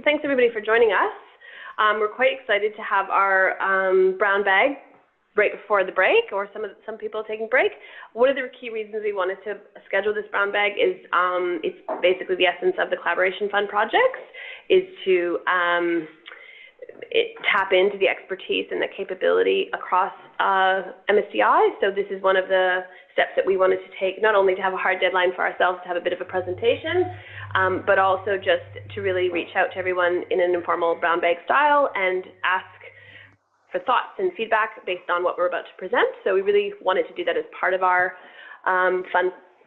So thanks everybody for joining us. We're quite excited to have our brown bag right before the break, or some people taking break. One of the key reasons we wanted to schedule this brown bag is it's basically the essence of the Collaboration Fund projects, is to tap into the expertise and the capability across MSDI. So this is one of the steps that we wanted to take, not only to have a hard deadline for ourselves to have a bit of a presentation, but also just to really reach out to everyone in an informal brown bag style and ask for thoughts and feedback based on what we're about to present. So we really wanted to do that as part of our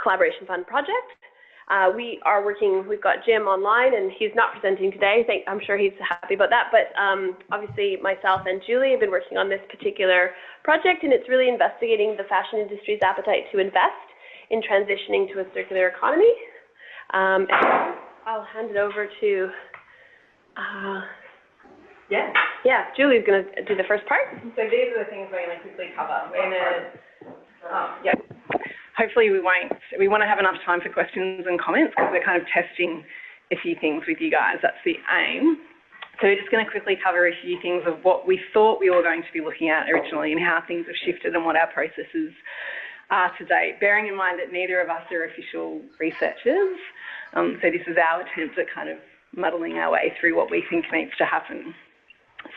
Collaboration Fund project. We are working, we've got Jim online and he's not presenting today. I'm sure he's happy about that, but obviously myself and Julie have been working on this particular project, and it's really investigating the fashion industry's appetite to invest in transitioning to a circular economy. And I'll hand it over to, yeah, Julie's going to do the first part. So these are the things we're going to quickly cover. We're going to, hopefully we want to have enough time for questions and comments because we're kind of testing a few things with you guys. That's the aim. So we're just going to quickly cover a few things of what we thought we were going to be looking at originally and how things have shifted and what our processes are today, bearing in mind that neither of us are official researchers. So this is our attempt at kind of muddling our way through what we think needs to happen.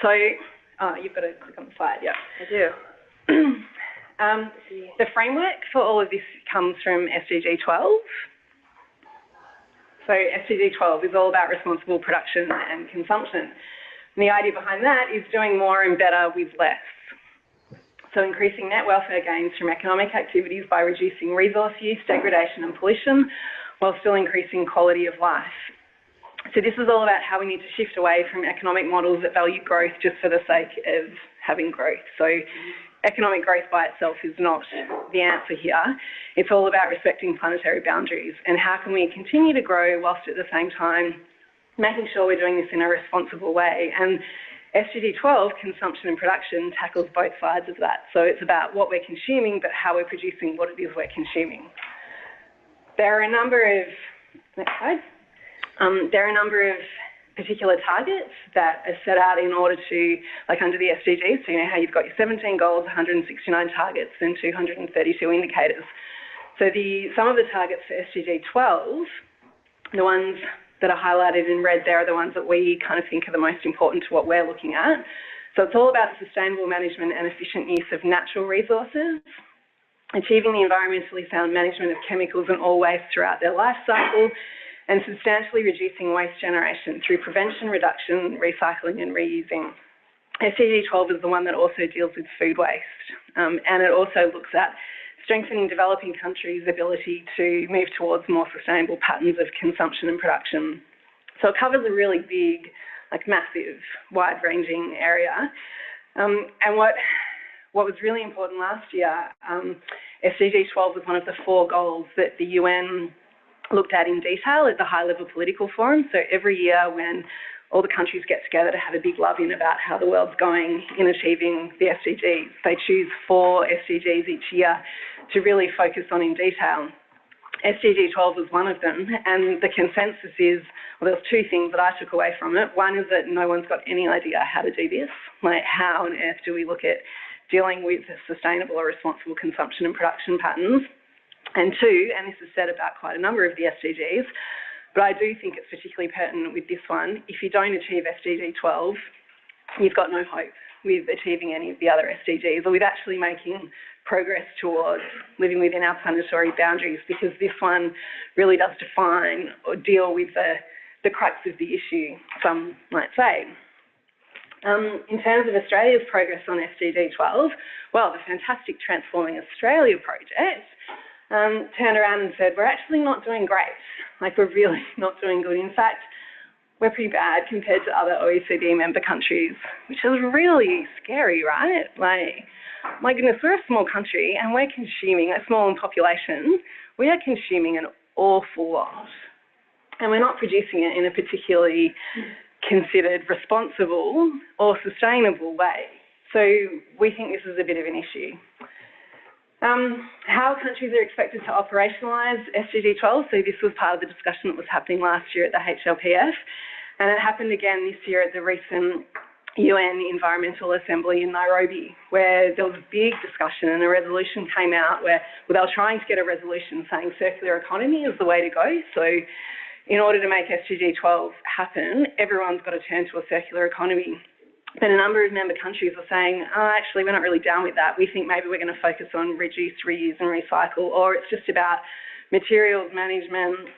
So you've got to click on the slide, yeah. I do. The framework for all of this comes from SDG 12. So SDG 12 is all about responsible production and consumption. And the idea behind that is doing more and better with less. So increasing net welfare gains from economic activities by reducing resource use, degradation and pollution, while still increasing quality of life. So this is all about how we need to shift away from economic models that value growth just for the sake of having growth. So economic growth by itself is not the answer here. It's all about respecting planetary boundaries and how can we continue to grow whilst at the same time making sure we're doing this in a responsible way. And SDG 12, consumption and production, tackles both sides of that. So it's about what we're consuming, but how we're producing what it is we're consuming. There are a number of, next slide. There are a number of particular targets that are set out in order to, like under the SDGs, so you know how you've got your 17 goals, 169 targets, and 232 indicators. So some of the targets for SDG 12, the ones that are highlighted in red there are the ones that we kind of think are the most important to what we're looking at. So it's all about sustainable management and efficient use of natural resources, achieving the environmentally sound management of chemicals and all waste throughout their life cycle, and substantially reducing waste generation through prevention, reduction, recycling and reusing. SDG 12 is the one that also deals with food waste, and it also looks at strengthening developing countries' ability to move towards more sustainable patterns of consumption and production. So it covers a really big, like massive, wide-ranging area. And what was really important last year, SDG 12 was one of the 4 goals that the UN looked at in detail at the high-level political forum. So every year when all the countries get together to have a big love-in about how the world's going in achieving the SDGs, they choose 4 SDGs each year to really focus on in detail. SDG 12 was one of them, and the consensus is, well, there was 2 things that I took away from it. One is that no one's got any idea how to do this. Like, how on earth do we look at dealing with sustainable or responsible consumption and production patterns? And 2, and this is said about quite a number of the SDGs, but I do think it's particularly pertinent with this one, if you don't achieve SDG 12, you've got no hope with achieving any of the other SDGs or with actually making progress towards living within our planetary boundaries, because this one really does define or deal with the crux of the issue, some might say. In terms of Australia's progress on SDG 12, well, the fantastic Transforming Australia project turned around and said, we're actually not doing great. Like, we're really not doing good. In fact, we're pretty bad compared to other OECD member countries, which is really scary, right? Like, my goodness, we're a small country and we're consuming, a small in population, we are consuming an awful lot. And we're not producing it in a particularly considered responsible or sustainable way. So we think this is a bit of an issue. How countries are expected to operationalise SDG 12, so this was part of the discussion that was happening last year at the HLPF. And it happened again this year at the recent UN Environmental Assembly in Nairobi, where there was a big discussion and a resolution came out where they were trying to get a resolution saying circular economy is the way to go. So in order to make SDG 12 happen, everyone's got to turn to a circular economy. But a number of member countries are saying, oh, actually, we're not really down with that. We think maybe we're going to focus on reduce, reuse and recycle, or it's just about materials management,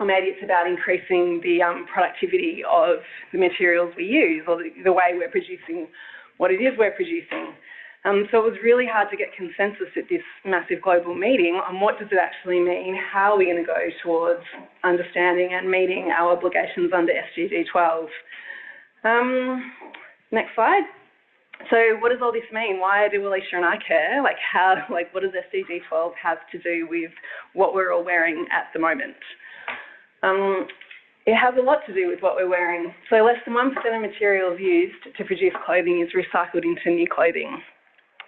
or maybe it's about increasing the productivity of the materials we use or the way we're producing what it is we're producing. So it was really hard to get consensus at this massive global meeting on what does it actually mean, how are we going to go towards understanding and meeting our obligations under SDG 12. Next slide. So what does all this mean? Why do Alicia and I care? What does SDG 12 have to do with what we're all wearing at the moment? It has a lot to do with what we're wearing. So less than 1% of materials used to produce clothing is recycled into new clothing.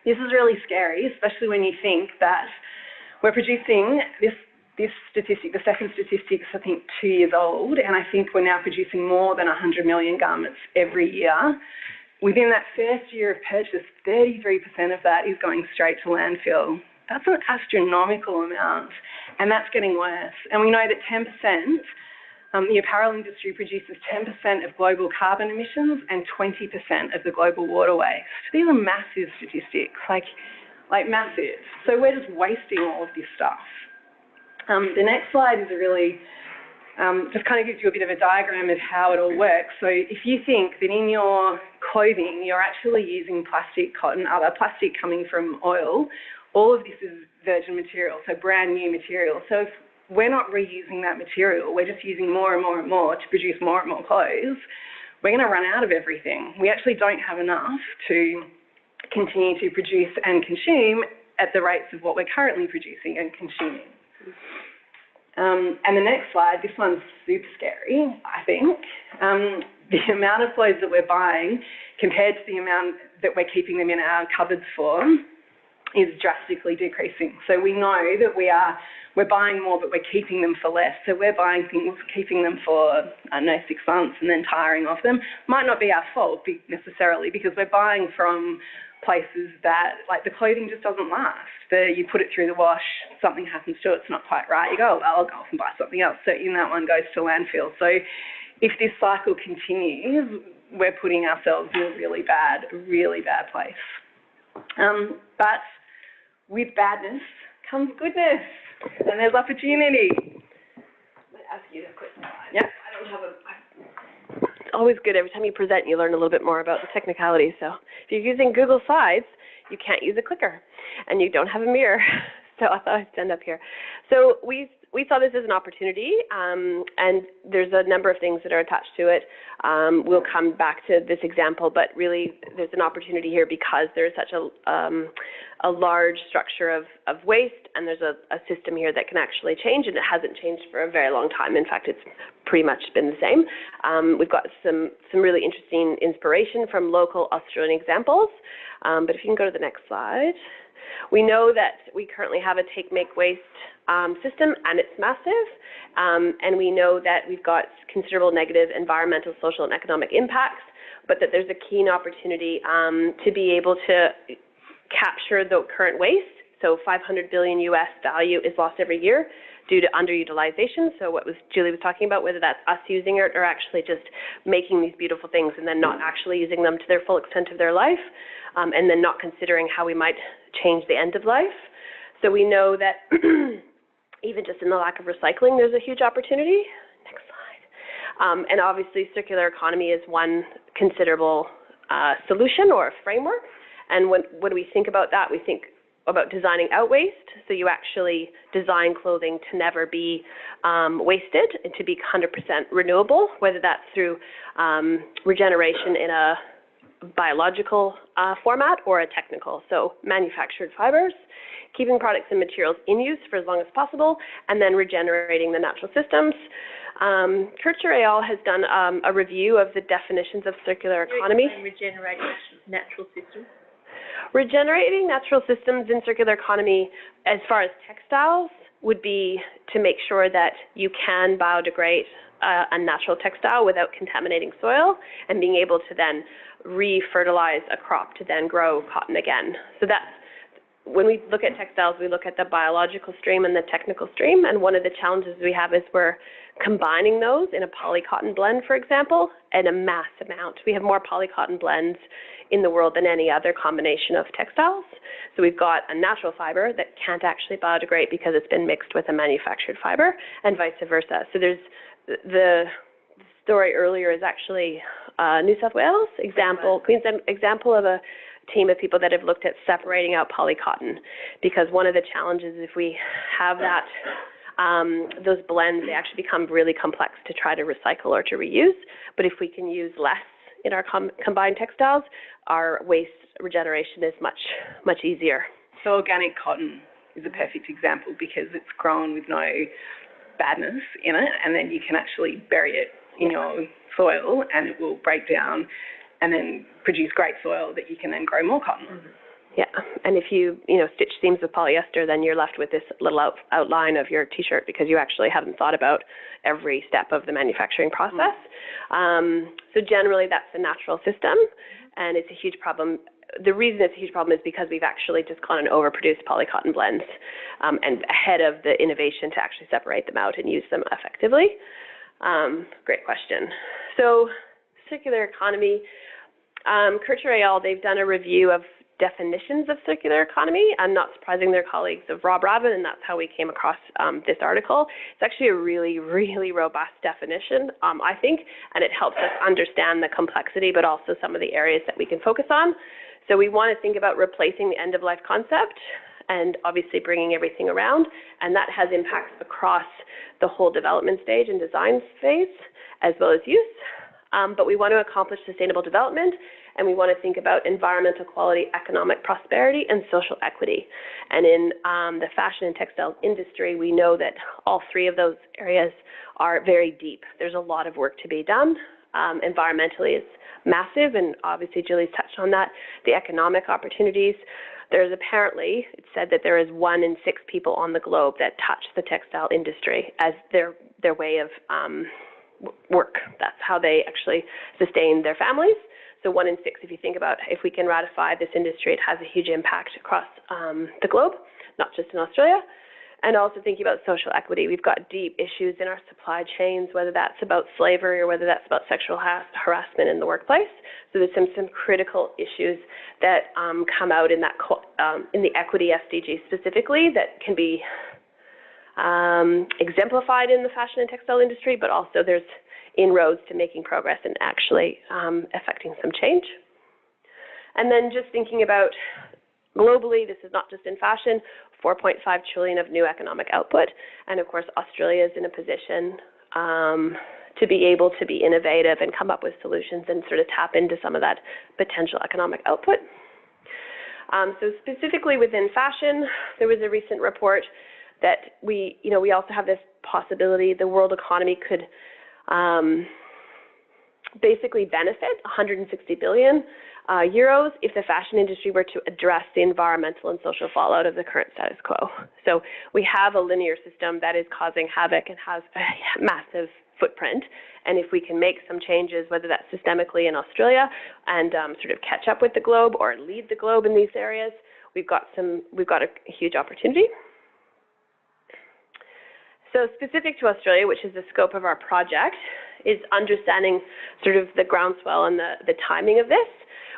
This is really scary, especially when you think that we're producing this statistic, the second statistic is I think 2 years old, and I think we're now producing more than 100 million garments every year. Within that first year of purchase, 33% of that is going straight to landfill. That's an astronomical amount, and that's getting worse. And we know that 10%, the apparel industry produces 10% of global carbon emissions and 20% of the global water waste. These are massive statistics, like massive. So we're just wasting all of this stuff. The next slide is a really, just kind of gives you a bit of a diagram of how it all works. So if you think that in your clothing, you're actually using plastic, cotton, other plastic coming from oil, all of this is virgin material, so brand new material. So if we're not reusing that material, we're just using more and more and more to produce more and more clothes, we're going to run out of everything. We actually don't have enough to continue to produce and consume at the rates of what we're currently producing and consuming. And the next slide, this one's super scary, I think. The amount of clothes that we're buying compared to the amount that we're keeping them in our cupboards for is drastically decreasing. So we know that we're buying more, but we're keeping them for less. So we're buying things, keeping them for, I don't know, 6 months and then tiring of them. Might not be our fault necessarily, because we're buying from places that, like, the clothing just doesn't last. You put it through the wash, something happens to it, it's not quite right. You go, oh, well, I'll go off and buy something else. So in that one goes to landfill. So if this cycle continues, we're putting ourselves in a really bad place. But with badness comes goodness, and there's opportunity. I'll ask you to quick slide. Yep. It's always good. Every time you present, you learn a little bit more about the technicalities. So if you're using Google Slides, you can't use a clicker, and you don't have a mirror. So I thought I'd stand up here. So we saw this as an opportunity, and there's a number of things that are attached to it. We'll come back to this example, but really there's an opportunity here because there's such a large structure of waste, and there's a system here that can actually change, and it hasn't changed for a very long time. In fact, it's pretty much been the same. We've got some really interesting inspiration from local Australian examples, but if you can go to the next slide. We know that we currently have a take-make-waste system, and it's massive, and we know that we've got considerable negative environmental, social, and economic impacts, but that there's a keen opportunity to be able to capture the current waste. So $500 billion US value is lost every year due to underutilization. So what Julie was talking about, whether that's us using it or actually just making these beautiful things and then not actually using them to their full extent of their life, and then not considering how we might change the end of life. So we know that even just in the lack of recycling, there's a huge opportunity. Next slide. And obviously, circular economy is one considerable solution or a framework. And when we think about that, we think about designing out waste. So you actually design clothing to never be wasted and to be 100% renewable, whether that's through regeneration in a biological format or a technical. So manufactured fibers, keeping products and materials in use for as long as possible, and then regenerating the natural systems. Kircher et al. Has done a review of the definitions of circular economy. Regenerate natural systems. Regenerating natural systems in circular economy, as far as textiles, would be to make sure that you can biodegrade a natural textile without contaminating soil, and being able to then re-fertilize a crop to then grow cotton again. So that's, when we look at textiles, we look at the biological stream and the technical stream, and one of the challenges we have is we're combining those in a poly-cotton blend, for example, at a mass amount. We have more poly-cotton blends in the world than any other combination of textiles. So we've got a natural fiber that can't actually biodegrade because it's been mixed with a manufactured fiber, and vice versa. So there's the story earlier is actually New South Wales example, Queensland example of a team of people that have looked at separating out polycotton, because one of the challenges if we have that those blends, they actually become really complex to try to recycle or to reuse. But if we can use less in our combined textiles, our waste regeneration is much easier. So organic cotton is a perfect example because it's grown with no badness in it, and then you can actually bury it in your soil and it will break down and then produce great soil that you can then grow more cotton. Mm-hmm. Yeah, and if you stitch seams with polyester, then you're left with this little outline of your T-shirt because you actually haven't thought about every step of the manufacturing process. So generally, that's a natural system, and it's a huge problem. The reason it's a huge problem is because we've actually just gone and overproduced polycotton blends, and ahead of the innovation to actually separate them out and use them effectively. Great question. So circular economy, Kircher et al., they've done a review of definitions of circular economy, and not surprising, their colleagues of Rob Rabin, and that's how we came across this article. It's actually a really, really robust definition, I think, and it helps us understand the complexity, but also some of the areas that we can focus on. So we want to think about replacing the end-of-life concept and obviously bringing everything around, and that has impacts across the whole development stage and design phase, as well as use. But we want to accomplish sustainable development, and we want to think about environmental quality, economic prosperity, and social equity. And in the fashion and textile industry, we know that all three of those areas are very deep. There's a lot of work to be done. Environmentally, it's massive, and obviously Julie's touched on that. The economic opportunities, there's apparently, it's said that there is 1 in 6 people on the globe that touch the textile industry as their way of work. That's how they actually sustain their families. So 1 in 6, if you think about if we can ratify this industry, it has a huge impact across the globe, not just in Australia. And also thinking about social equity, we've got deep issues in our supply chains, whether that's about slavery or whether that's about sexual harassment in the workplace. So there's some critical issues that come out in that in the equity SDG specifically that can be exemplified in the fashion and textile industry, but also there's inroads to making progress and actually affecting some change. And then just thinking about globally, this is not just in fashion, 4.5 trillion of new economic output. And of course, Australia is in a position to be able to be innovative and come up with solutions and sort of tap into some of that potential economic output. So specifically within fashion, there was a recent report that we also have this possibility the world economy could basically benefit 160 billion euros if the fashion industry were to address the environmental and social fallout of the current status quo. So we have a linear system that is causing havoc and has a massive footprint. And if we can make some changes, whether that's systemically in Australia and sort of catch up with the globe or lead the globe in these areas, we've got a huge opportunity. So specific to Australia, which is the scope of our project, is understanding sort of the groundswell and the timing of this.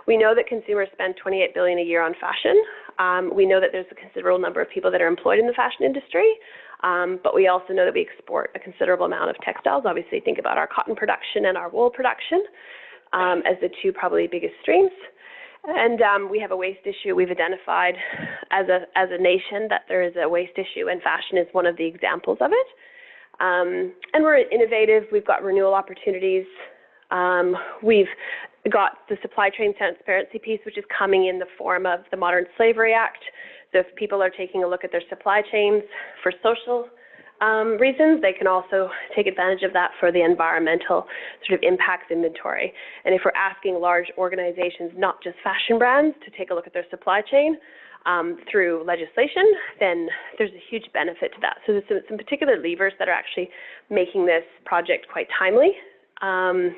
We know that consumers spend $28 billion a year on fashion. We know that there's a considerable number of people that are employed in the fashion industry, but we also know that we export a considerable amount of textiles. Obviously, think about our cotton production and our wool production as the two probably biggest streams. And we have a waste issue. We've identified as a nation that there is a waste issue, and fashion is one of the examples of it. And we're innovative. We've got renewal opportunities. We've got the supply chain transparency piece, which is coming in the form of the Modern Slavery Act. So if people are taking a look at their supply chains for social reasons, they can also take advantage of that for the environmental sort of impacts inventory. And if we're asking large organizations, not just fashion brands, to take a look at their supply chain, through legislation, then there's a huge benefit to that. So there's some particular levers that are actually making this project quite timely. And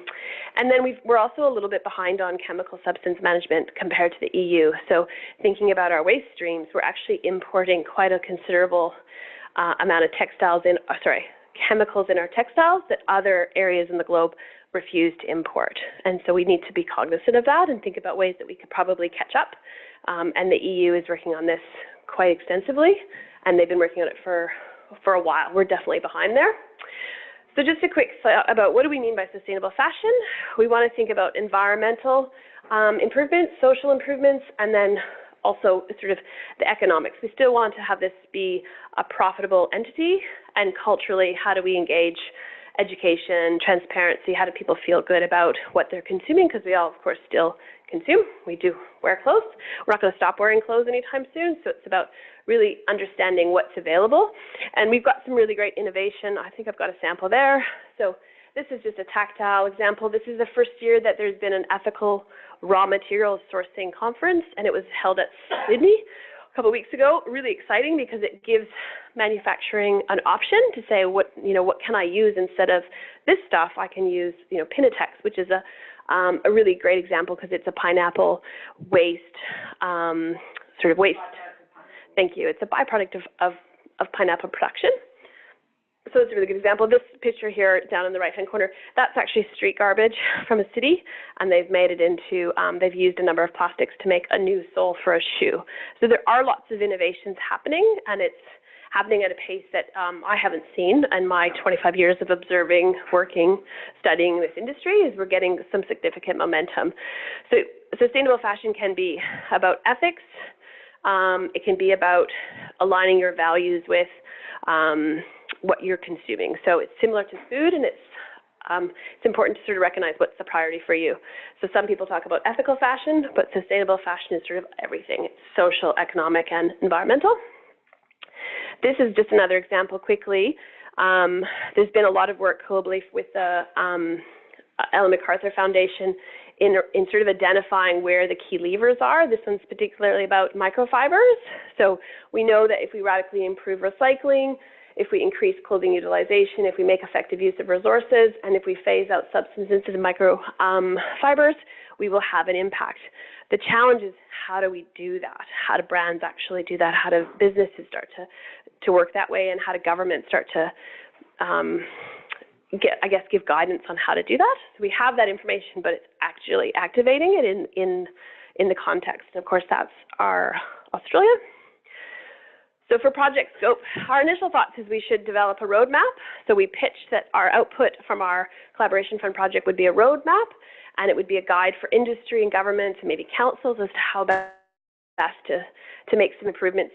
then we're also a little bit behind on chemical substance management compared to the EU. So thinking about our waste streams, we're actually importing quite a considerable amount of chemicals in our textiles that other areas in the globe refuse to import. And so we need to be cognizant of that and think about ways that we could probably catch up. And the EU is working on this quite extensively, and they've been working on it for a while. We're definitely behind there. So just a quick thought about what do we mean by sustainable fashion. We want to think about environmental improvements, social improvements, and then also sort of the economics. We still want to have this be a profitable entity, and culturally, how do we engage education, transparency, how do people feel good about what they're consuming, because we all, of course, still consume. We do wear clothes. We're not going to stop wearing clothes anytime soon, so it's about really understanding what's available. And we've got some really great innovation. I think I've got a sample there. So this is just a tactile example. This is the first year that there's been an ethical raw materials sourcing conference, and it was held at Sydney a couple of weeks ago. Really exciting because it gives manufacturing an option to say, what can I use instead of this stuff? I can use, Pinatex, which is a really great example because it's a pineapple waste, waste. Thank you. It's a byproduct of pineapple production. So it's a really good example. This picture here down in the right-hand corner, that's actually street garbage from a city, and they've made it into, they've used a number of plastics to make a new sole for a shoe. So there are lots of innovations happening, and it's happening at a pace that I haven't seen in my 25 years of observing, working, studying this industry, is we're getting some significant momentum. So sustainable fashion can be about ethics. It can be about aligning your values with what you're consuming. So it's similar to food, and it's important to sort of recognize what's the priority for you. So some people talk about ethical fashion, but sustainable fashion is sort of everything. It's social, economic, and environmental. This is just another example quickly. There's been a lot of work globally with the Ellen MacArthur Foundation in sort of identifying where the key levers are. This one's particularly about microfibers. So we know that if we radically improve recycling, if we increase clothing utilization, if we make effective use of resources, and if we phase out substances and microfibers, we will have an impact. The challenge is, how do we do that? How do brands actually do that? How do businesses start to work that way, and how do governments start to give guidance on how to do that? So we have that information, but it's actually activating it in the context. And of course, that's our Australia. So for project scope, our initial thoughts is we should develop a roadmap. So we pitched that our output from our collaboration fund project would be a roadmap, and it would be a guide for industry and government and maybe councils as to how best to make some improvements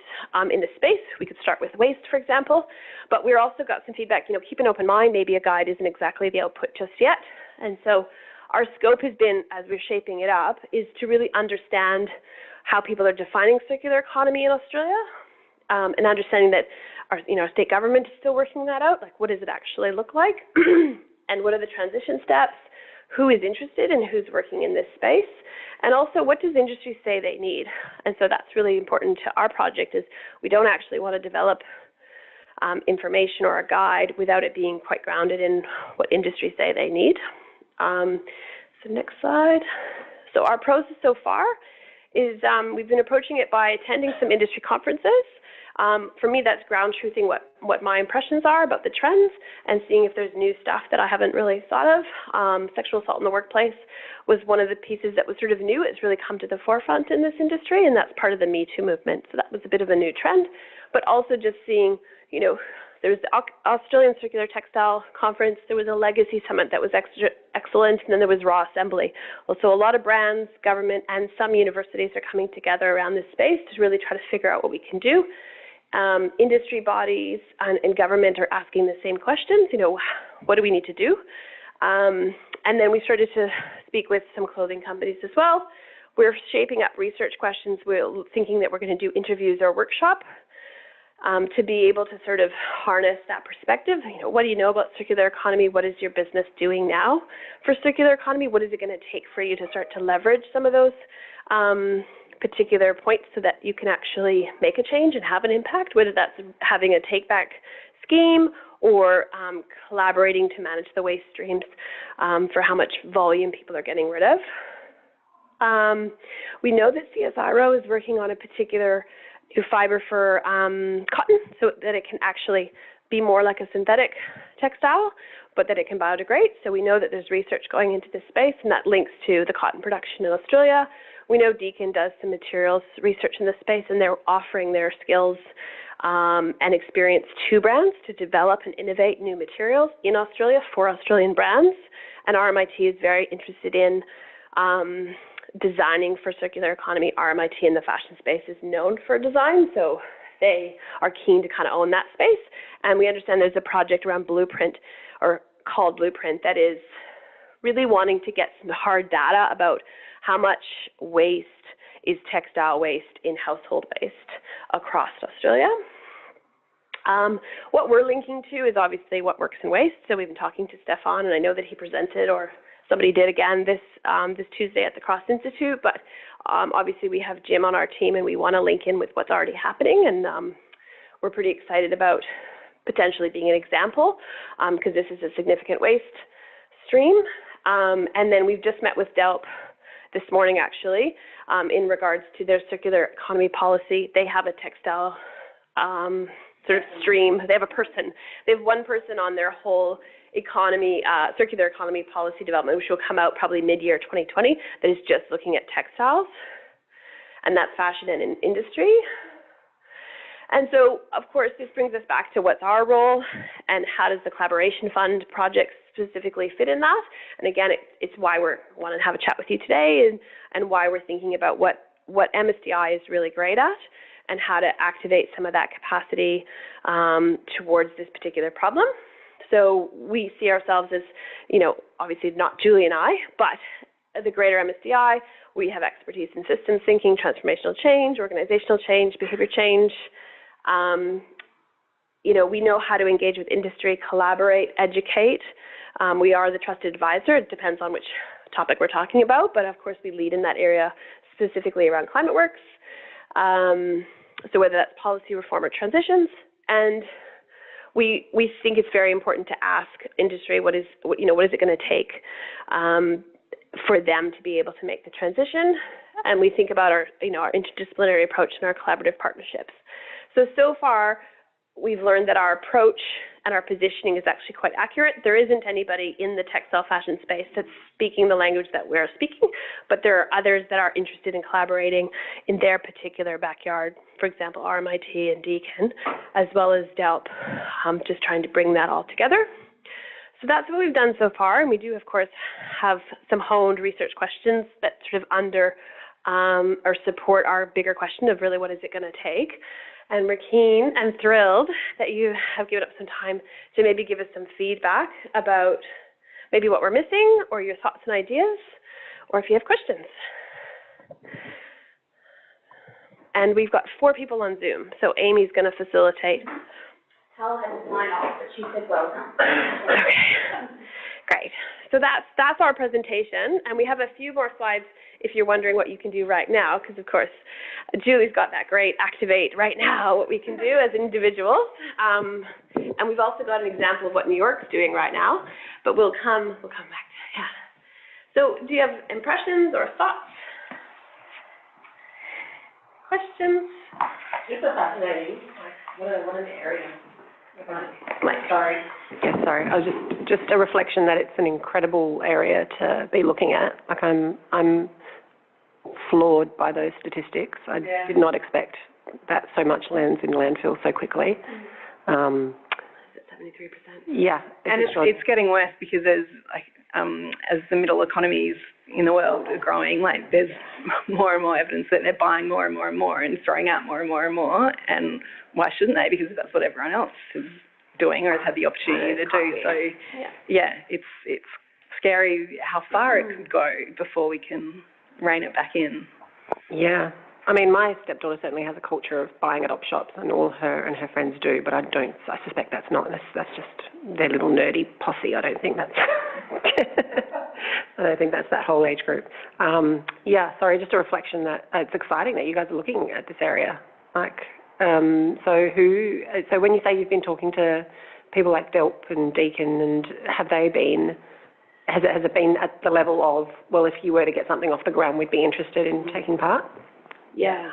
in the space. We could start with waste, for example, but we've also got some feedback, keep an open mind, maybe a guide isn't exactly the output just yet. And so our scope has been, as we're shaping it up, is to really understand how people are defining circular economy in Australia, and understanding that our state government is still working that out. Like, what does it actually look like? And what are the transition steps? Who is interested and who's working in this space? And also, what does industry say they need? And so that's really important to our project, is we don't actually want to develop information or a guide without it being quite grounded in what industry say they need. So next slide. So our process so far is we've been approaching it by attending some industry conferences. For me, that's ground truthing what my impressions are about the trends and seeing if there's new stuff that I haven't really thought of. Sexual assault in the workplace was one of the pieces that was sort of new. It's really come to the forefront in this industry, and that's part of the Me Too movement. So that was a bit of a new trend, but also just seeing, there's the Australian Circular Textile Conference. There was a Legacy Summit that was excellent, and then there was Raw Assembly. Also, a lot of brands, government, and some universities are coming together around this space to really try to figure out what we can do. Industry bodies and government are asking the same questions, what do we need to do? And then we started to speak with some clothing companies as well. We're shaping up research questions. We're thinking that we're going to do interviews or workshop. to be able to sort of harness that perspective. What do you know about circular economy? What is your business doing now for circular economy? What is it going to take for you to start to leverage some of those particular points so that you can actually make a change and have an impact, whether that's having a take-back scheme or collaborating to manage the waste streams for how much volume people are getting rid of. We know that CSIRO is working on a particular new fiber for cotton so that it can actually be more like a synthetic textile, but that it can biodegrade. So we know that there's research going into this space, and that links to the cotton production in Australia. We know Deakin does some materials research in this space, and they're offering their skills and experience to brands to develop and innovate new materials in Australia for Australian brands. And RMIT is very interested in designing for circular economy. RMIT in the fashion space is known for design, so they are keen to kind of own that space. And we understand there's a project around Blueprint, or called Blueprint, that is really wanting to get some hard data about how much waste is textile waste in household waste across Australia. What we're linking to is obviously what works in waste. So we've been talking to Stefan, and I know that he presented, or somebody did again this Tuesday at the Cross Institute, but obviously we have Jim on our team, and we want to link in with what's already happening, and we're pretty excited about potentially being an example, because this is a significant waste stream. And then we've just met with DELP this morning, actually, in regards to their circular economy policy. They have a textile sort of stream. They have a person. They have one person on their whole economy, circular economy policy development, which will come out probably mid-year 2020, that is just looking at textiles, and that's fashion and industry. And so, of course, this brings us back to what's our role and how does the collaboration fund projects specifically fit in that. And again, it's why we want to have a chat with you today, and why we're thinking about what MSDI is really great at and how to activate some of that capacity towards this particular problem. So we see ourselves as, obviously not Julie and I, but the greater MSDI. We have expertise in systems thinking, transformational change, organizational change, behavior change. We know how to engage with industry, collaborate, educate. We are the trusted advisor. It depends on which topic we're talking about, but of course we lead in that area specifically around climate works. So whether that's policy reform or transitions, and we think it's very important to ask industry what is it going to take for them to be able to make the transition, and we think about our interdisciplinary approach and our collaborative partnerships. So far, we've learned that our approach and our positioning is actually quite accurate. There isn't anybody in the textile fashion space that's speaking the language that we're speaking, but there are others that are interested in collaborating in their particular backyard. For example, RMIT and Deakin, as well as DELP, just trying to bring that all together. So that's what we've done so far, and we do, of course, have some honed research questions that sort of under or support our bigger question of really what is it going to take. And we're keen and thrilled that you have given up some time to maybe give us some feedback about maybe what we're missing, or your thoughts and ideas, or if you have questions. And we've got 4 people on Zoom, so Amy's going to facilitate. Hal had to sign off, but she said welcome. Okay, great. So that's our presentation, and we have a few more slides if you're wondering what you can do right now, because of course Julie's got that great activate right now, what we can do as individuals. And we've also got an example of what New York's doing right now, but we'll come back to, yeah. So do you have impressions or thoughts? Questions? Super fascinating. What an area. Sorry. Yes, sorry. I was just a reflection that it's an incredible area to be looking at. Like I'm floored by those statistics. I did not expect that so much lands in landfill so quickly. 73%. Yeah, and it's getting worse because as the middle economies in the world are growing, there's more and more evidence that they're buying more and more and more and throwing out more and more and more. And why shouldn't they? Because that's what everyone else is doing or has had the opportunity to do. So it's scary how far it could go before we can rein it back in. Yeah, I mean, my stepdaughter certainly has a culture of buying at op shops, and all her and her friends do, but I suspect that's just their little nerdy posse. I don't think that's that whole age group. Sorry, just a reflection that it's exciting that you guys are looking at this area. So when you say you've been talking to people like Delp and Deakin, and has it been at the level of, well, if you were to get something off the ground, we'd be interested in taking part? Yeah,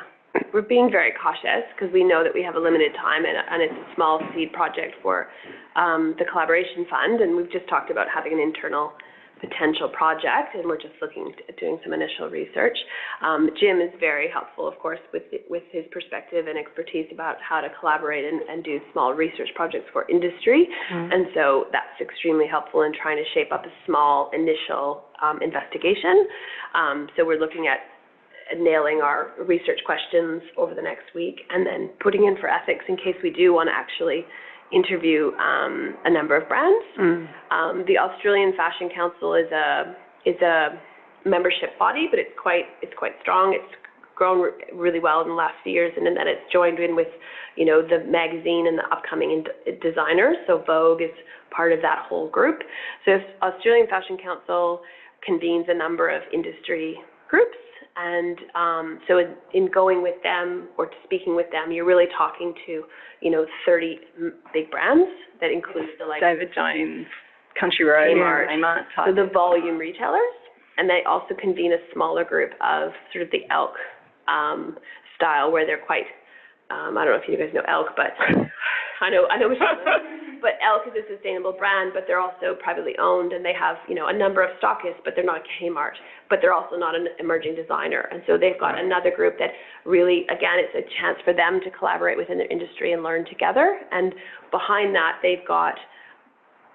we're being very cautious because we know that we have a limited time, and it's a small seed project for the collaboration fund, and we've just talked about having an internal potential project, and we're just looking at doing some initial research. Jim is very helpful, of course, with his perspective and expertise about how to collaborate and do small research projects for industry, and so that's extremely helpful in trying to shape up a small initial investigation. So we're looking at nailing our research questions over the next week, and then putting in for ethics in case we do want to actually interview a number of brands. The Australian Fashion Council is a membership body, but it's quite strong. It's grown really well in the last few years, and then it's joined in with, the magazine and the upcoming designers. So Vogue is part of that whole group. So if Australian Fashion Council convenes a number of industry groups, and so in going with them or speaking with them, you're really talking to 30 big brands that include the David Jones, Country Road, Kmart, so the volume retailers, and they also convene a smaller group of sort of the Elk style, where they're quite I don't know if you guys know Elk, but I know but Elk is a sustainable brand, but they're also privately owned, and they have a number of stockists, but they're not Kmart, but they're also not an emerging designer, and so they've got another group that really, again, it's a chance for them to collaborate within their industry and learn together. And behind that, they've got,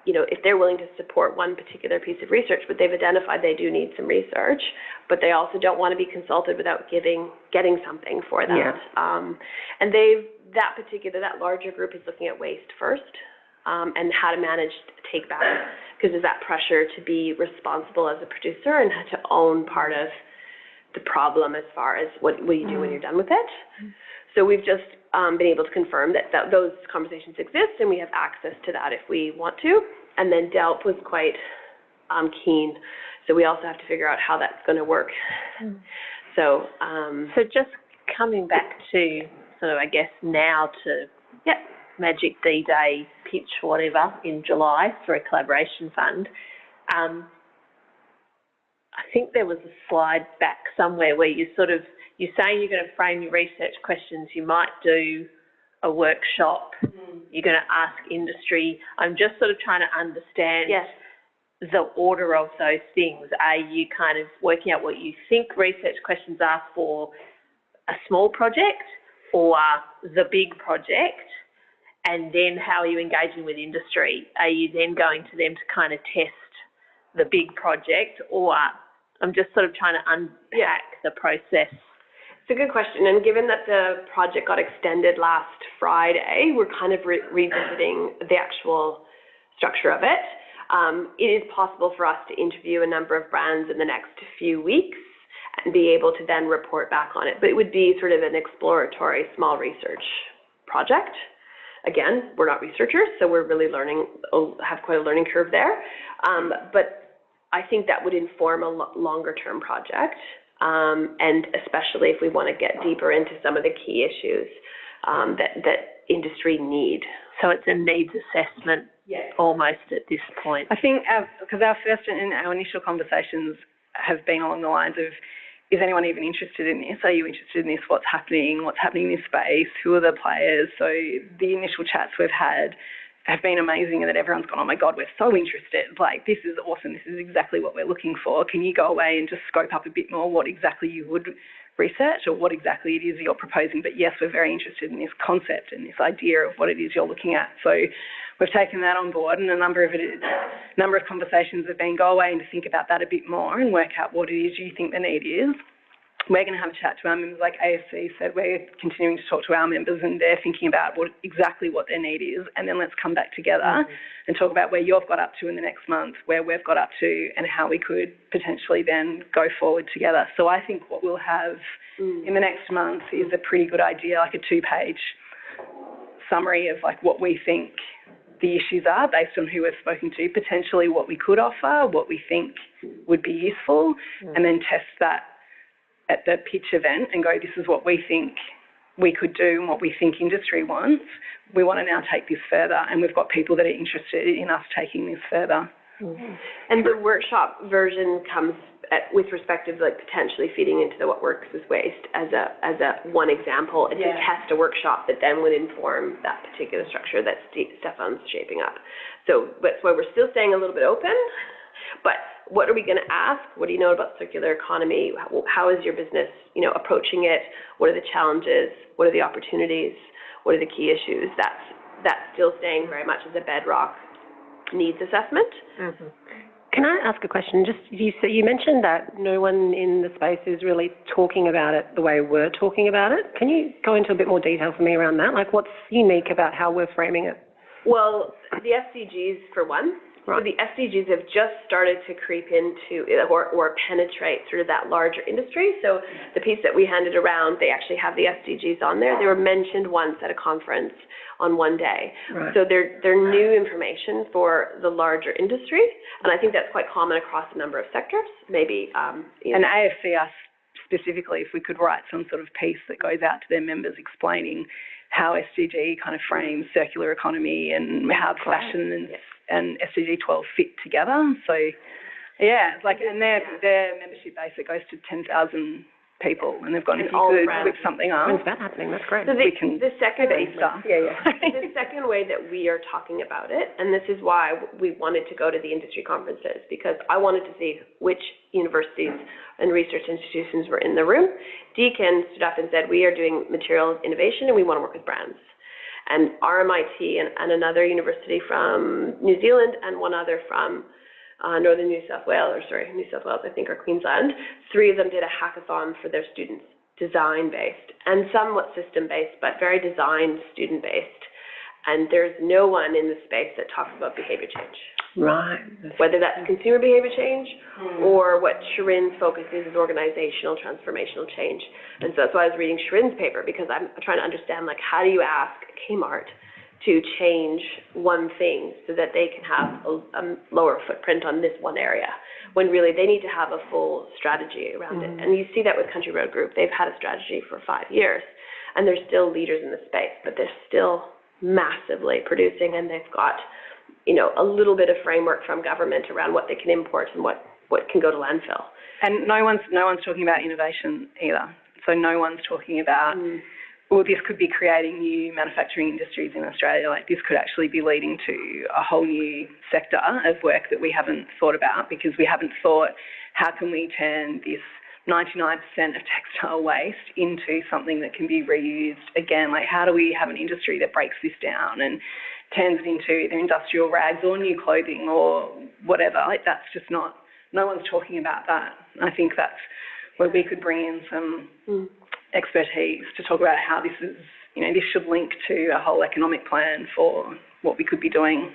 if they're willing to support one particular piece of research, but they've identified they do need some research, but they also don't want to be consulted without getting something for that. And that larger group is looking at waste first, and how to manage take back, because there's that pressure to be responsible as a producer and to own part of the problem as far as what you do when you're done with it. So we've just been able to confirm that those conversations exist, and we have access to that if we want to. And then Delp was quite keen, so we also have to figure out how that's going to work. So just coming back to sort of, I guess, now to Magic D-Day pitch, whatever, in July for a collaboration fund. I think there was a slide back somewhere where you're saying you're going to frame your research questions, you might do a workshop, you're going to ask industry. I'm just sort of trying to understand the order of those things. Are you kind of working out what you think research questions are for a small project or the big project? And then how are you engaging with industry? Are you then going to them to kind of test the big project, or I'm just sort of trying to unpack the process? It's a good question, and given that the project got extended last Friday, we're kind of revisiting the actual structure of it. It is possible for us to interview a number of brands in the next few weeks and be able to then report back on it, but it would be sort of an exploratory small research project. Again, we're not researchers, so we're really have quite a learning curve there. But I think that would inform a longer-term project, and especially if we want to get deeper into some of the key issues that industry need. So it's a needs assessment almost at this point. I think because our first and our initial conversations have been along the lines of, is anyone even interested in this? Are you interested in this? What's happening in this space? Who are the players? So the initial chats we've had have been amazing, and that everyone's gone, oh my God, we're so interested. Like, this is awesome. This is exactly what we're looking for. Can you go away and just scope up a bit more what exactly you would research or what exactly it is you're proposing? But yes, we're very interested in this concept and this idea of what it is you're looking at. So we've taken that on board, and a number of conversations have been go away and to think about that a bit more and work out what it is you think the need is. we're going to have a chat to our members, like ASC said, we're continuing to talk to our members and they're thinking about exactly what their need is, and then let's come back together and talk about where you've got up to in the next month, where we've got up to, and how we could potentially then go forward together. So I think what we'll have in the next month is a pretty good idea, like a 2-page summary of like what we think the issues are based on who we've spoken to, potentially what we could offer, what we think would be useful, and then test that at the pitch event and go, this is what we think we could do and what we think industry wants. We want to now take this further, and we've got people that are interested in us taking this further. And the workshop version comes with respect of like potentially feeding into the what works as waste as a one example, and to test a workshop that then would inform that particular structure that Stefan's shaping up. So that's why we're still staying a little bit open, but what are we going to ask? What do you know about circular economy? How is your business, approaching it? What are the challenges? What are the opportunities? What are the key issues? That's still staying very much as a bedrock needs assessment. Can I ask a question? Just you mentioned that no one in the space is really talking about it the way we're talking about it. Can you go into a bit more detail for me around that? Like, what's unique about how we're framing it? Well, the SDGs for one. Right. So the SDGs have just started to creep into or penetrate sort of that larger industry. So the piece that we handed around, they actually have the SDGs on there. They were mentioned once at a conference on one day. Right. So they're new information for the larger industry, and I think that's quite common across a number of sectors. Maybe and AFC asked specifically if we could write some sort of piece that goes out to their members explaining how SDG kind of frames circular economy and how fashion and SDG 12 fit together. So, yeah, like, and their membership base, it goes to 10,000 people, and they've gone, if you could whip something up. When's that happening? That's great. So the second Easter. The second way that we are talking about it, and this is why we wanted to go to the industry conferences, because I wanted to see which universities and research institutions were in the room. Deakin stood up and said, we are doing materials innovation and we want to work with brands. And RMIT and another university from New Zealand and one other from northern New South Wales, I think, or Queensland. 3 of them did a hackathon for their students, design-based and somewhat system-based, but very design student-based. And there's no one in the space that talks about behavior change. Right. Whether that's consumer behavior change or what Shirin's focus is organizational transformational change. And so that's why I was reading Shirin's paper, because I'm trying to understand, like, how do you ask Kmart to change one thing so that they can have a lower footprint on this one area, when really they need to have a full strategy around it. And you see that with Country Road Group. They've had a strategy for 5 years, and they're still leaders in the space, but they're still massively producing, and they've got a little bit of framework from government around what they can import and what can go to landfill. And no one's talking about innovation either. So no one's talking about, well, this could be creating new manufacturing industries in Australia. Like, this could actually be leading to a whole new sector of work that we haven't thought about, because we haven't thought, how can we turn this 99% of textile waste into something that can be reused again? Like, how do we have an industry that breaks this down and turns it into either industrial rags or new clothing or whatever? Like, that's just not, no one's talking about that. I think that's where we could bring in some expertise to talk about how this is, this should link to a whole economic plan for what we could be doing.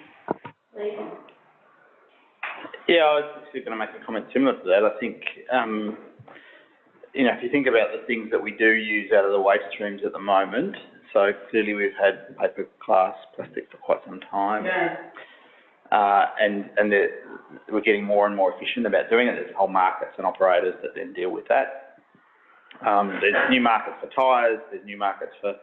Yeah, I was actually going to make a comment similar to that. I think, if you think about the things that we do use out of the waste streams at the moment, so clearly we've had paper, glass, plastic for quite some time. And we're getting more and more efficient about doing it. There's whole markets and operators that then deal with that. There's new markets for tyres, there's new markets for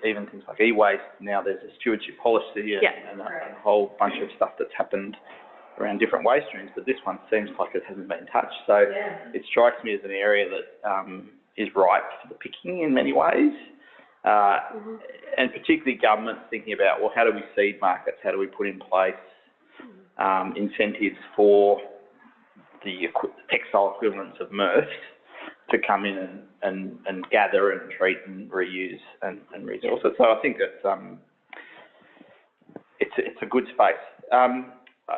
even things like e-waste. Now there's a stewardship policy and a whole bunch of stuff that's happened around different waste streams, but this one seems like it hasn't been touched. So it strikes me as an area that is ripe for the picking in many ways. And particularly governments thinking about, well, how do we seed markets? How do we put in place incentives for the textile equivalents of MRFs to come in and gather and treat and reuse and resource it. So I think it's a good space.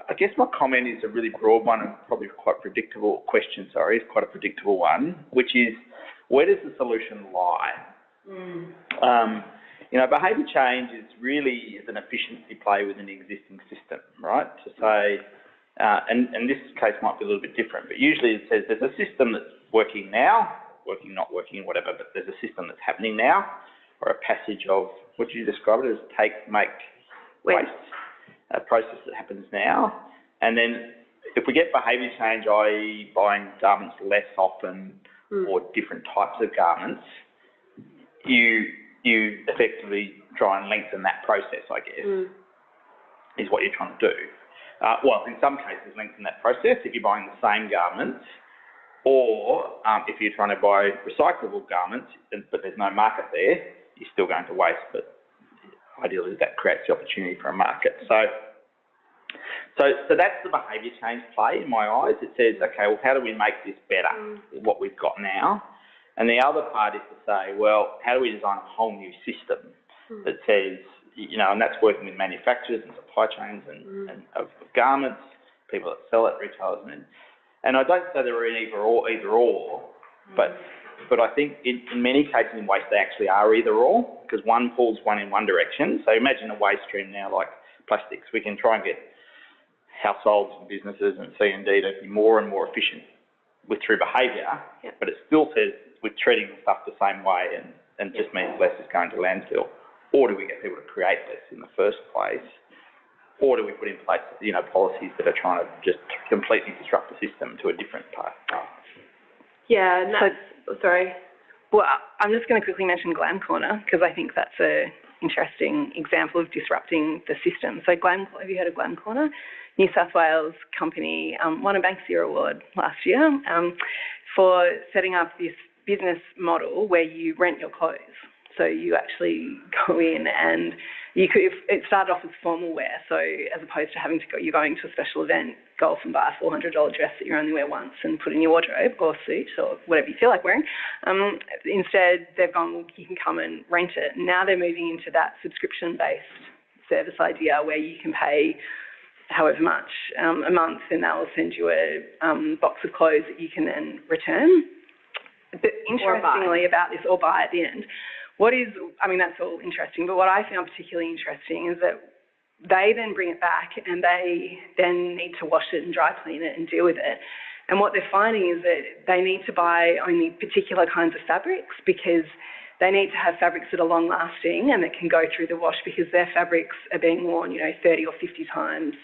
I guess my comment is a really broad one and probably quite predictable question, it's quite a predictable one, which is, where does the solution lie? Behaviour change is an efficiency play within the existing system, right? To say, and this case might be a little bit different, but usually it says there's a system that's working now, working, not working, whatever, but there's a system that's happening now, or a passage of, what do you describe it as, make, waste, a process that happens now. And then if we get behaviour change, i.e. buying garments less often or different types of garments, you effectively try and lengthen that process, I guess, is what you're trying to do. Well, in some cases, lengthen that process if you're buying the same garments, or if you're trying to buy recyclable garments, but there's no market there, you're still going to waste, but ideally that creates the opportunity for a market. So that's the behaviour change play in my eyes. It says, okay, well, how do we make this better with what we've got now? And the other part is to say, well, how do we design a whole new system that says, and that's working with manufacturers and supply chains and of garments, people that sell it, retailers, and I don't say they're in either or, but I think in many cases in waste they actually are either or, because one pulls one in one direction. So imagine a waste stream now like plastics. We can try and get households and businesses and C&D to be more and more efficient through behaviour, but it still says we're treating stuff the same way and just means less is going to landfill. Or do we get people to create less in the first place? Or do we put in place, policies that are trying to just completely disrupt the system to a different path? Yeah, and sorry. Well, I'm just going to quickly mention Glam Corner, because I think that's an interesting example of disrupting the system. So have you heard of Glam Corner? New South Wales company won a Banksia Award last year for setting up this business model where you rent your clothes. So you actually go in and it started off as formal wear. So as opposed to you're going to a special event, golf and buy a $400 dress that you only wear once and put in your wardrobe, or suit, or whatever you feel like wearing. Instead, they've gone, well, you can come and rent it. Now they're moving into that subscription-based service idea where you can pay however much a month, and they'll send you a box of clothes that you can then return. But interestingly about this, or buy at the end, that's all interesting, but what I found particularly interesting is that they then bring it back and they then need to wash it and dry clean it and deal with it. And what they're finding is that they need to buy only particular kinds of fabrics, because they need to have fabrics that are long lasting and that can go through the wash, because their fabrics are being worn, 30 or 50 times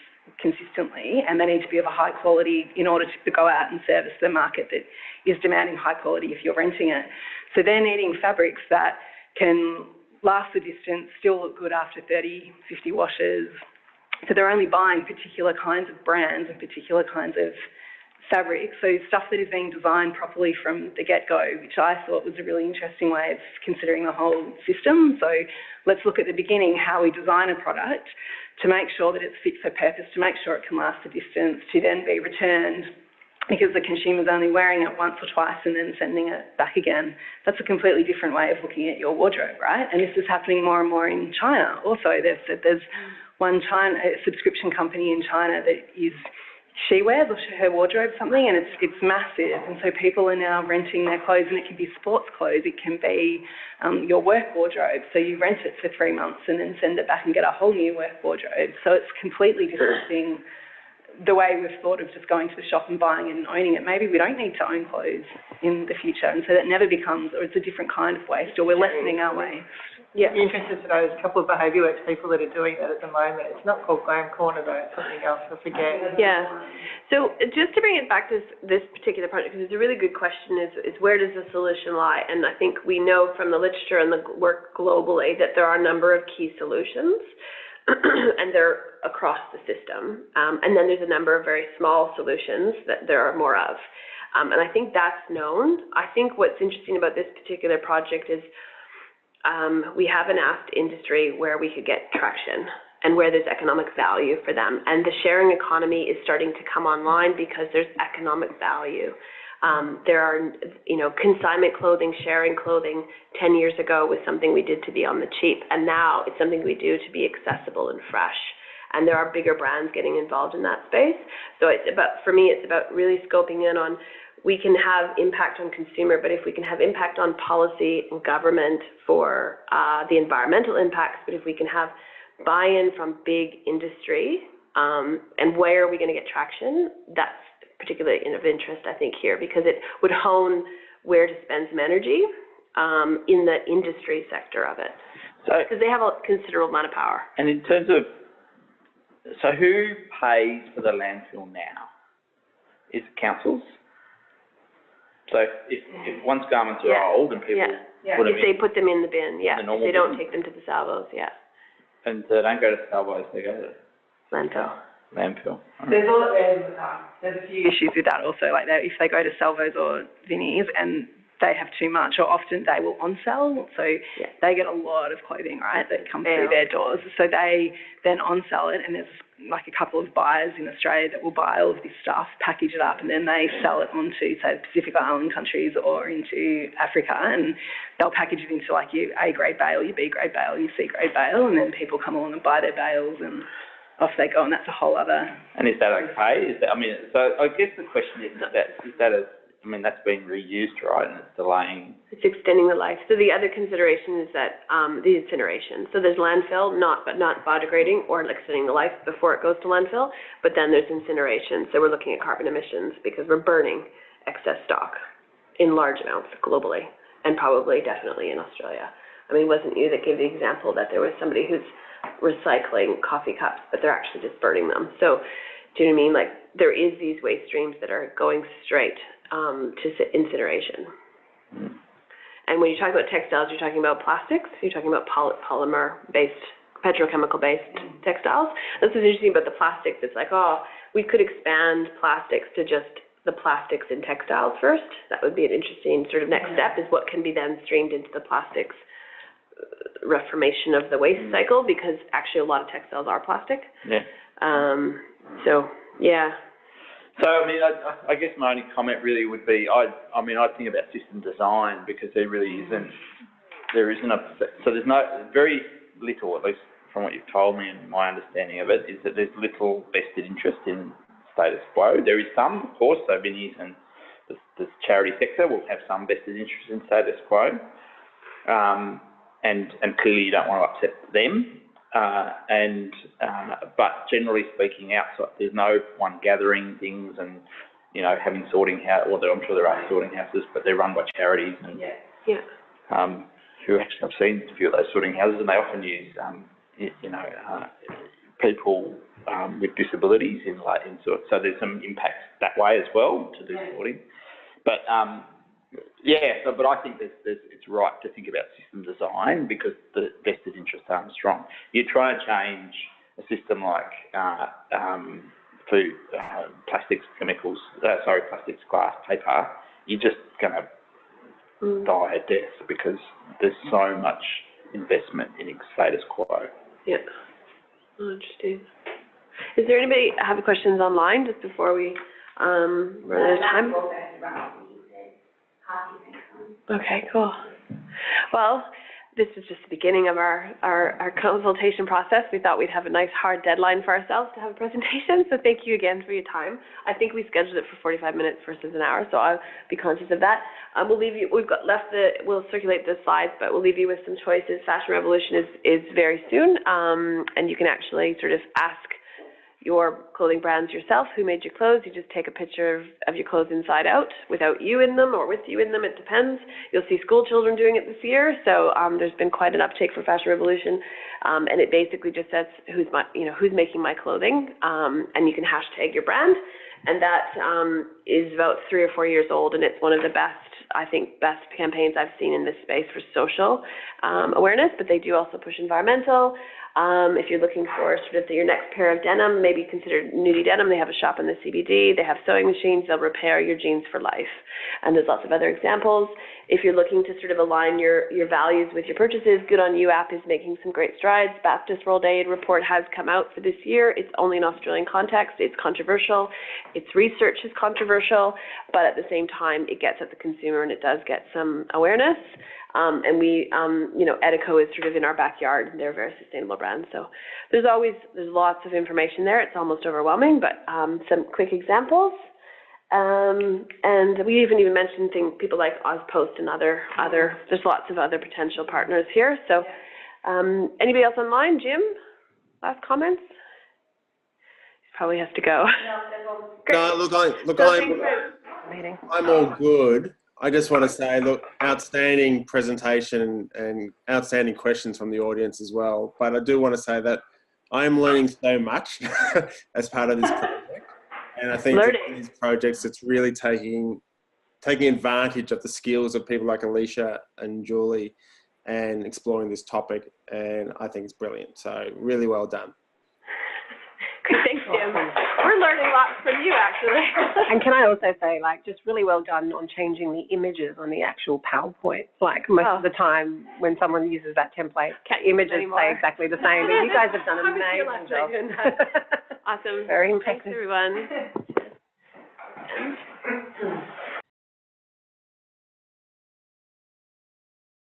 consistently, and they need to be of a high quality in order to go out and service the market that is demanding high quality if you're renting it. So they're needing fabrics that can last the distance, still look good after 30, 50 washes. So they're only buying particular kinds of brands and particular kinds of fabric, so stuff that is being designed properly from the get-go, which I thought was a really interesting way of considering the whole system. So let's look at the beginning, how we design a product to make sure that it's fit for purpose, to make sure it can last the distance, to then be returned because the consumer's only wearing it once or twice and then sending it back again. That's a completely different way of looking at your wardrobe, right? And this is happening more and more in China. Also, there's one a subscription company in China that she wears or her wardrobe something, and it's massive. And so people are now renting their clothes, and it can be sports clothes, it can be your work wardrobe. So you rent it for 3 months and then send it back and get a whole new work wardrobe. So it's completely disrupting the way we've thought of just going to the shop and buying and owning it. Maybe we don't need to own clothes in the future, and so that never becomes, or it's a different kind of waste, or we're lessening our waste. Yeah, interested to know there's a couple of behaviour works people that are doing that at the moment. It's not called Glam Corner though, it's something else, I forget. Yeah. So just to bring it back to this particular project, because it's a really good question, is where does the solution lie? And I think we know from the literature and the work globally that there are a number of key solutions, and they're across the system. And then there's a number of very small solutions that there are more of. And I think that's known. I think what's interesting about this particular project is we haven't asked industry where we could get traction and where there's economic value for them. And the sharing economy is starting to come online because there's economic value. There are, consignment clothing, sharing clothing 10 years ago was something we did to be on the cheap, and now it's something we do to be accessible and fresh. and there are bigger brands getting involved in that space. So for me, it's about really scoping in on, we can have impact on consumer, but if we can have impact on policy and government for the environmental impacts, but if we can have buy-in from big industry, and where are we going to get traction, that's particularly of interest, I think, here, because it would hone where to spend some energy in the industry sector of it. Because they have a considerable amount of power. And in terms of, so who pays for the landfill now? Is it councils? So if once garments are old and people put them if they put them in the bin, if they don't take them to the salvos, And they don't go to salvos, they go to landfill. There's a few issues with that also, like if they go to salvos or vinnies and they have too much, or often they will on-sell, so they get a lot of clothing, right, that comes through their doors. So they then on-sell it, and there's like a couple of buyers in Australia that will buy all of this stuff, package it up, and then they sell it onto, say, Pacific Island countries or into Africa, and they'll package it into like your A-grade bale, your B-grade bale, your C-grade bale, and then people come along and buy their bales and off they go, and that's a whole other... And is that okay? So I guess the question is that's being reused, right, and it's delaying... It's extending the life. So the other consideration is that the incineration. So there's landfill, but not biodegrading or extending the life before it goes to landfill, but then there's incineration. So we're looking at carbon emissions because we're burning excess stock in large amounts globally, and probably definitely in Australia. I mean, wasn't you that gave the example that there was somebody who's recycling coffee cups, but they're actually just burning them? So do you know what I mean? Like, there is these waste streams that are going straight to incineration. And when you talk about textiles, you're talking about plastics, you're talking about polymer-based, petrochemical-based textiles. This is interesting about the plastics. It's like, we could expand plastics to just the plastics in textiles first. That would be an interesting sort of next step, is what can be then streamed into the plastics reformation of the waste cycle, because actually a lot of textiles are plastic. So, I mean, I guess my only comment really would be, I think about system design, because there isn't so there's very little, at least from what you've told me and my understanding of it, is that there's little vested interest in status quo. There is some, of course, so Vinnie's and the charity sector will have some vested interest in status quo, and clearly you don't want to upset them. But generally speaking, outside, there's no one gathering things and, having sorting house. Well, I'm sure there are sorting houses, but they're run by charities and who actually, I've seen a few of those sorting houses, and they often use people with disabilities in sort. So there's some impact that way as well to do sorting. But but I think it's right to think about system design, because the vested interests aren't strong. You try to change a system like food, plastics, glass, paper, you're just going to die a death, because there's so much investment in status quo. Interesting. Is there anybody have questions online just before we run out of time? Okay, cool. Well, this is just the beginning of our consultation process. We thought we'd have a nice hard deadline for ourselves to have a presentation, so thank you again for your time. I think we scheduled it for 45 minutes versus an hour, so I'll be conscious of that. We'll leave you, we'll circulate the slides, but we'll leave you with some choices. Fashion Revolution is very soon, and you can actually sort of ask your clothing brands yourself, who made your clothes. You just take a picture of your clothes inside out, without you in them or with you in them, it depends. You'll see school children doing it this year, so there's been quite an uptake for Fashion Revolution, and it basically just says who's making my clothing, and you can hashtag your brand, and that is about 3 or 4 years old, and it's one of the best campaigns I've seen in this space for social awareness, but they do also push environmental. If you're looking for sort of your next pair of denim, maybe consider Nudie Denim. They have a shop in the CBD. They have sewing machines. They'll repair your jeans for life. And there's lots of other examples. If you're looking to sort of align your values with your purchases, Good On You app is making some great strides. Baptist World Aid report has come out for this year. It's only in Australian context. It's controversial. Its research is controversial, but at the same time, it gets at the consumer and it does get some awareness. And we, Edico is sort of in our backyard, and they're a very sustainable brand. So there's lots of information there. It's almost overwhelming, but some quick examples. And we even mentioned people like Ozpost and other, there's lots of other potential partners here. So anybody else online? Jim, last comments? He probably has to go. No, I'm all good. I just want to say, look, outstanding presentation and outstanding questions from the audience as well. But I do want to say that I'm learning so much as part of this project. And I think that in these projects, it's really taking advantage of the skills of people like Alicia and Julie and exploring this topic. And I think it's brilliant. So really well done. Thanks, Jim. We're learning lots from you, actually. And can I also say, just really well done on changing the images on the actual PowerPoint. Most of the time when someone uses that template, images stay exactly the same. But you guys have done an amazing job. Awesome. Very impressive. Thanks, everyone.